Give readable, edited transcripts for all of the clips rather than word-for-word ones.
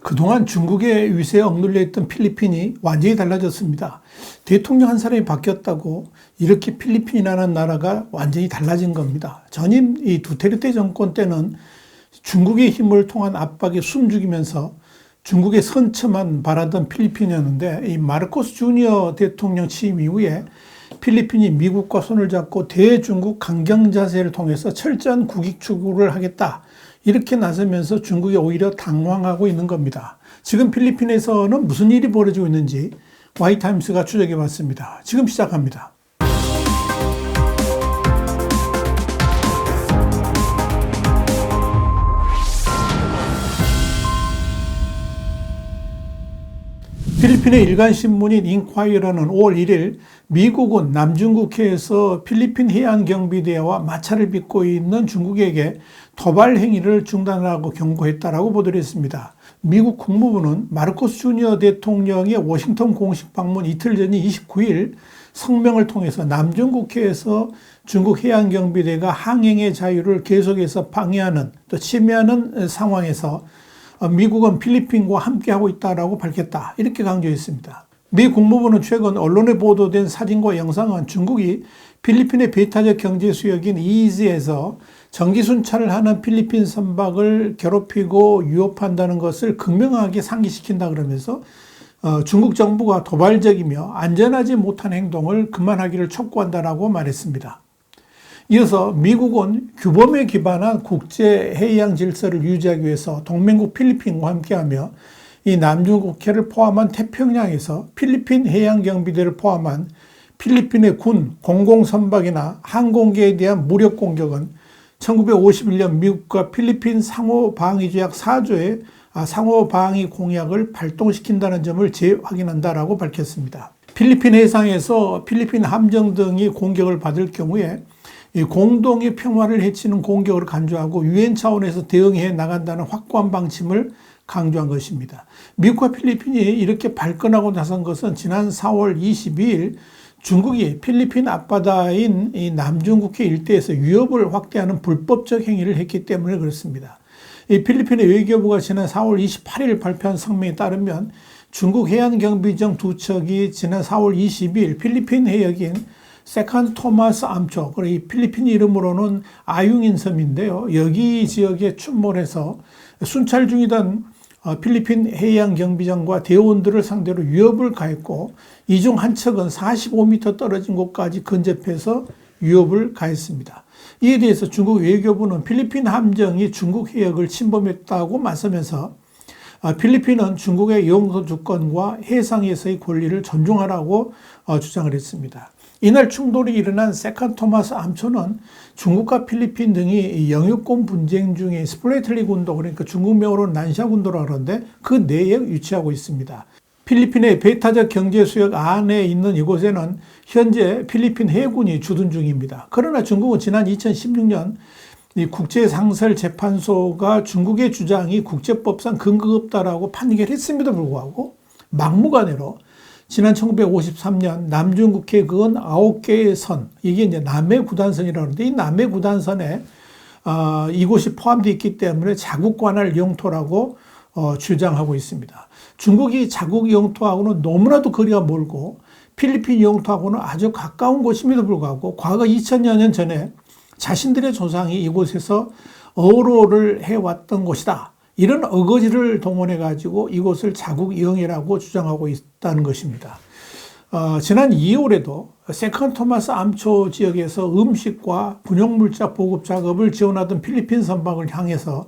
그동안 중국의 위세에 억눌려 있던 필리핀이 완전히 달라졌습니다. 대통령 한 사람이 바뀌었다고 이렇게 필리핀이라는 나라가 완전히 달라진 겁니다. 전임 이 두테르테 정권 때는 중국의 힘을 통한 압박에 숨죽이면서 중국의 선처만 바라던 필리핀이었는데, 이 마르코스 주니어 대통령 취임 이후에 필리핀이 미국과 손을 잡고 대중국 강경 자세를 통해서 철저한 국익 추구를 하겠다, 이렇게 나서면서 중국이 오히려 당황하고 있는 겁니다. 지금 필리핀에서는 무슨 일이 벌어지고 있는지 와이타임스가 추적해 봤습니다. 지금 시작합니다. 필리핀의 일간신문인 인콰이어는 5월 1일 미국은 남중국해에서 필리핀 해안경비대와 마찰을 빚고 있는 중국에게 도발 행위를 중단하라고 경고했다라고 보도를 했습니다. 미국 국무부는 마르코스 주니어 대통령의 워싱턴 공식 방문 이틀 전인 29일 성명을 통해서 남중국해에서 중국 해안경비대가 항행의 자유를 계속해서 방해하는, 또 침해하는 상황에서 미국은 필리핀과 함께하고 있다고 밝혔다, 이렇게 강조했습니다. 미 국무부는 최근 언론에 보도된 사진과 영상은 중국이 필리핀의 배타적 경제 수역인 EEZ에서 정기 순찰을 하는 필리핀 선박을 괴롭히고 위협한다는 것을 극명하게 상기시킨다 그러면서 중국 정부가 도발적이며 안전하지 못한 행동을 그만하기를 촉구한다라고 말했습니다. 이어서 미국은 규범에 기반한 국제 해양 질서를 유지하기 위해서 동맹국 필리핀과 함께하며 이 남중국해를 포함한 태평양에서 필리핀 해양경비대를 포함한 필리핀의 군, 공공선박이나 항공기에 대한 무력 공격은 1951년 미국과 필리핀 상호방위조약 4조의 상호방위 공약을 발동시킨다는 점을 재확인한다라고 밝혔습니다. 필리핀 해상에서 필리핀 함정 등이 공격을 받을 경우에 이 공동의 평화를 해치는 공격을 간주하고 유엔 차원에서 대응해 나간다는 확고한 방침을 강조한 것입니다. 미국과 필리핀이 이렇게 발끈하고 나선 것은 지난 4월 22일 중국이 필리핀 앞바다인 이 남중국해 일대에서 위협을 확대하는 불법적 행위를 했기 때문에 그렇습니다. 이 필리핀의 외교부가 지난 4월 28일 발표한 성명에 따르면 중국 해안경비정 두 척이 지난 4월 22일 필리핀 해역인 세칸 토마스 암초, 이 필리핀 이름으로는 아융인 섬인데요, 여기 지역에 출몰해서 순찰 중이던 필리핀 해양경비정과 대원들을 상대로 위협을 가했고, 이 중 한 척은 45m 떨어진 곳까지 근접해서 위협을 가했습니다. 이에 대해서 중국 외교부는 필리핀 함정이 중국 해역을 침범했다고 맞서면서 필리핀은 중국의 영토 주권과 해상에서의 권리를 존중하라고 주장을 했습니다. 이날 충돌이 일어난 세칸 토마스 암초는 중국과 필리핀 등이 영유권 분쟁 중에 스플레틀리 군도, 그러니까 중국명으로는 난샤 군도라고 하는데 그 내에 위치하고 있습니다. 필리핀의 배타적 경제 수역 안에 있는 이곳에는 현재 필리핀 해군이 주둔 중입니다. 그러나 중국은 지난 2016년 이 국제상설재판소가 중국의 주장이 국제법상 근거가 없다라고 판결했음에도 불구하고 막무가내로 지난 1953년 남중국해 근 9개의 선, 이게 이제 남해구단선이라고 하는데, 이 남해구단선에 이곳이 포함되어 있기 때문에 자국 관할 영토라고 주장하고 있습니다. 중국이 자국 영토하고는 너무나도 거리가 멀고 필리핀 영토하고는 아주 가까운 곳임에도 불구하고 과거 2000여 년 전에 자신들의 조상이 이곳에서 어로를 해왔던 곳이다, 이런 어거지를 동원해 가지고 이곳을 자국 영해라고 주장하고 있다는 것입니다. 지난 2월에도 세컨 토마스 암초 지역에서 음식과 군용물자 보급 작업을 지원하던 필리핀 선박을 향해서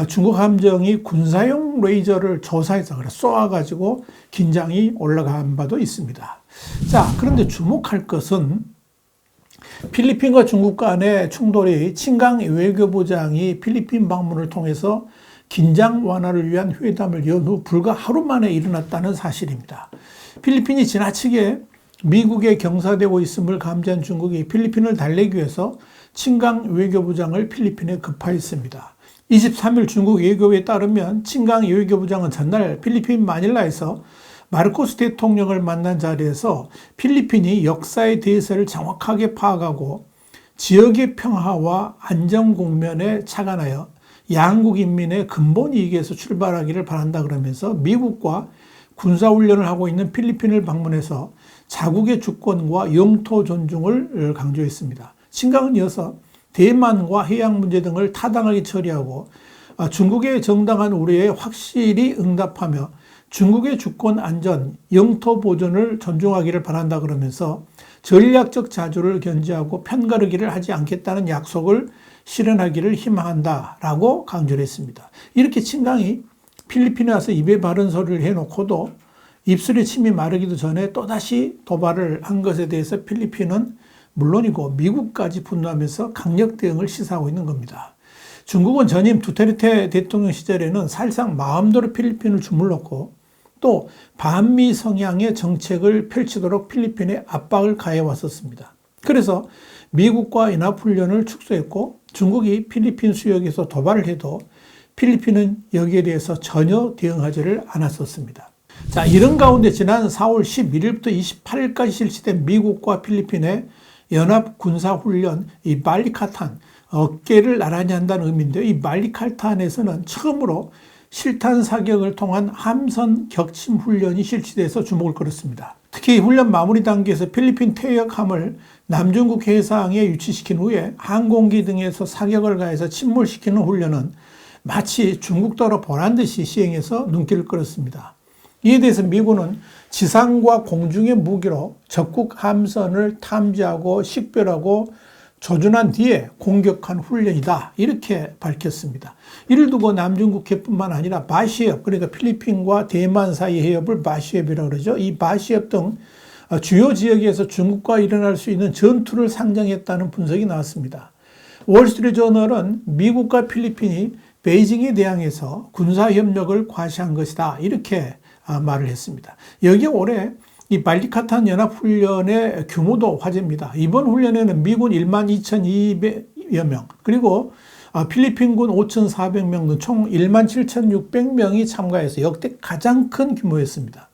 중국 함정이 군사용 레이저를 조사해서 쏘아가지고 긴장이 올라간 바도 있습니다. 자, 그런데 주목할 것은 필리핀과 중국 간의 충돌이 친강 외교부장이 필리핀 방문을 통해서 긴장 완화를 위한 회담을 연 후 불과 하루 만에 일어났다는 사실입니다. 필리핀이 지나치게 미국에 경사되고 있음을 감지한 중국이 필리핀을 달래기 위해서 친강 외교부장을 필리핀에 급파했습니다. 23일 중국 외교부에 따르면 친강 외교부장은 전날 필리핀 마닐라에서 마르코스 대통령을 만난 자리에서 필리핀이 역사의 대세를 정확하게 파악하고 지역의 평화와 안정 국면에 착안하여 양국 인민의 근본 이익에서 출발하기를 바란다 그러면서 미국과 군사훈련을 하고 있는 필리핀을 방문해서 자국의 주권과 영토 존중을 강조했습니다. 친강은 이어서 대만과 해양 문제 등을 타당하게 처리하고 중국의 정당한 우려에 확실히 응답하며 중국의 주권 안전, 영토 보존을 존중하기를 바란다 그러면서 전략적 자주를 견지하고 편가르기를 하지 않겠다는 약속을 실현하기를 희망한다라고 강조를 했습니다. 이렇게 친강이 필리핀에 와서 입에 바른 소리를 해놓고도 입술에 침이 마르기도 전에 또다시 도발을 한 것에 대해서 필리핀은 물론이고 미국까지 분노하면서 강력 대응을 시사하고 있는 겁니다. 중국은 전임 두테르테 대통령 시절에는 사실상 마음대로 필리핀을 주물렀고 또 반미 성향의 정책을 펼치도록 필리핀에 압박을 가해왔었습니다. 그래서 미국과 연합훈련을 축소했고 중국이 필리핀 수역에서 도발을 해도 필리핀은 여기에 대해서 전혀 대응하지를 않았었습니다. 자, 이런 가운데 지난 4월 11일부터 28일까지 실시된 미국과 필리핀의 연합군사훈련 이 발리카탄, 어깨를 나란히 한다는 의미인데요. 이 발리카탄에서는 처음으로 실탄 사격을 통한 함선 격침 훈련이 실시돼서 주목을 끌었습니다. 특히 훈련 마무리 단계에서 필리핀 퇴역함을 남중국 해상에 유치시킨 후에 항공기 등에서 사격을 가해서 침몰시키는 훈련은 마치 중국도로 보란 듯이 시행해서 눈길을 끌었습니다. 이에 대해서 미군은 지상과 공중의 무기로 적국 함선을 탐지하고 식별하고 조준한 뒤에 공격한 훈련이다 이렇게 밝혔습니다. 이를 두고 남중국해뿐만 아니라 바시협, 그러니까 필리핀과 대만 사이 해협을 바시협이라고 그러죠. 이 바시협 등 주요 지역에서 중국과 일어날 수 있는 전투를 상정했다는 분석이 나왔습니다. 월스트리트저널은 미국과 필리핀이 베이징에 대항해서 군사협력을 과시한 것이다 이렇게 말을 했습니다. 여기에 올해 이 발리카탄 연합훈련의 규모도 화제입니다. 이번 훈련에는 미군 12,200여 명, 그리고 필리핀군 5,400명 등 총 17,600명이 참가해서 역대 가장 큰 규모였습니다.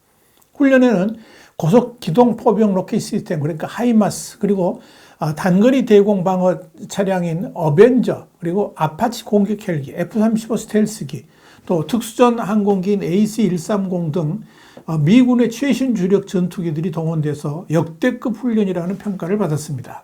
훈련에는 고속 기동 포병 로켓 시스템, 그러니까 하이마스, 그리고 단거리 대공 방어 차량인 어벤저, 그리고 아파치 공격 헬기, F-35 스텔스기, 또 특수전 항공기인 AC-130 등 미군의 최신 주력 전투기들이 동원돼서 역대급 훈련이라는 평가를 받았습니다.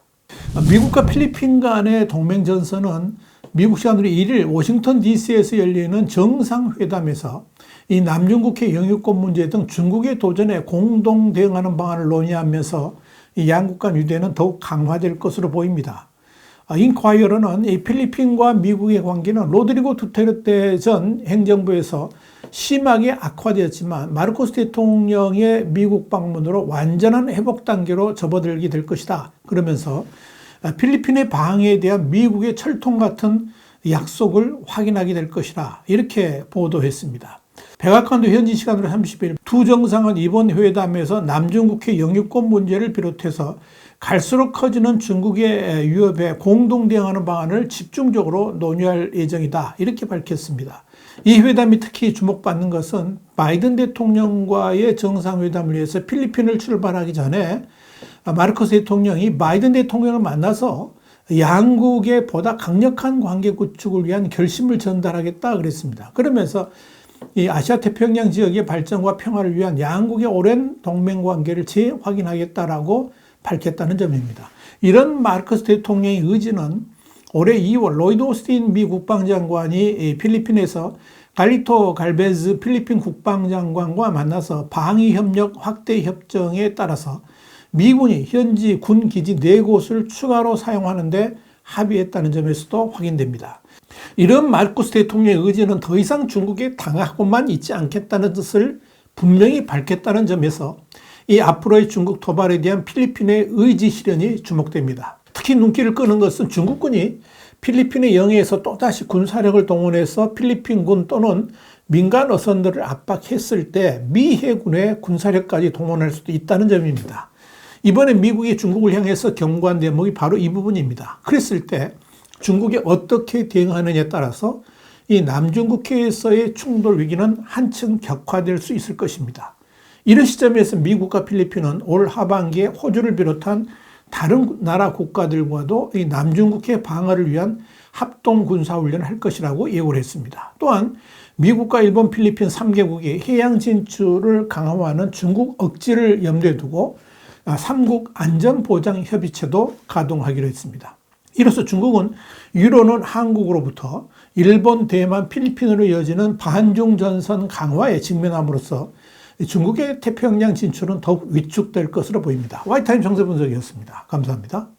미국과 필리핀 간의 동맹전선은 미국 시간으로 1일 워싱턴 DC에서 열리는 정상회담에서 이 남중국해 영유권 문제 등 중국의 도전에 공동 대응하는 방안을 논의하면서 이 양국 간 유대는 더욱 강화될 것으로 보입니다. 인콰이어러는 이 필리핀과 미국의 관계는 로드리고 두테르테 전 행정부에서 심하게 악화되었지만 마르코스 대통령의 미국 방문으로 완전한 회복 단계로 접어들게 될 것이다. 그러면서 필리핀의 방해에 대한 미국의 철통 같은 약속을 확인하게 될 것이다. 이렇게 보도했습니다. 백악관도 현지 시간으로 30일 두 정상은 이번 회담에서 남중국해 영유권 문제를 비롯해서 갈수록 커지는 중국의 위협에 공동 대응하는 방안을 집중적으로 논의할 예정이다. 이렇게 밝혔습니다. 이 회담이 특히 주목받는 것은 바이든 대통령과의 정상회담을 위해서 필리핀을 출발하기 전에 마르코스 대통령이 바이든 대통령을 만나서 양국의 보다 강력한 관계 구축을 위한 결심을 전달하겠다 그랬습니다. 그러면서 이 아시아 태평양 지역의 발전과 평화를 위한 양국의 오랜 동맹 관계를 재확인하겠다라고 밝혔다는 점입니다. 이런 마르코스 대통령의 의지는 올해 2월 로이드 오스틴 미 국방장관이 필리핀에서 갈리토 갈베즈 필리핀 국방장관과 만나서 방위협력 확대 협정에 따라서 미군이 현지 군 기지 4곳을 추가로 사용하는 데 합의했다는 점에서도 확인됩니다. 이런 마르코스 대통령의 의지는 더 이상 중국에 당하고만 있지 않겠다는 뜻을 분명히 밝혔다는 점에서 이 앞으로의 중국 도발에 대한 필리핀의 의지 실현이 주목됩니다. 특히 눈길을 끄는 것은 중국군이 필리핀의 영해에서 또다시 군사력을 동원해서 필리핀군 또는 민간 어선들을 압박했을 때 미 해군의 군사력까지 동원할 수도 있다는 점입니다. 이번에 미국이 중국을 향해서 경고한 대목이 바로 이 부분입니다. 그랬을 때 중국이 어떻게 대응하느냐에 따라서 이 남중국해에서의 충돌 위기는 한층 격화될 수 있을 것입니다. 이런 시점에서 미국과 필리핀은 올 하반기에 호주를 비롯한 다른 나라 국가들과도 이 남중국해 방어를 위한 합동 군사훈련을 할 것이라고 예고를 했습니다. 또한 미국과 일본, 필리핀 3개국이 해양 진출을 강화하는 중국 억지를 염두에 두고 3국 안전보장협의체도 가동하기로 했습니다. 이로써 중국은 유로는 한국으로부터 일본, 대만, 필리핀으로 이어지는 반중 전선 강화에 직면함으로써 중국의 태평양 진출은 더욱 위축될 것으로 보입니다. 와이타임 정세 분석이었습니다. 감사합니다.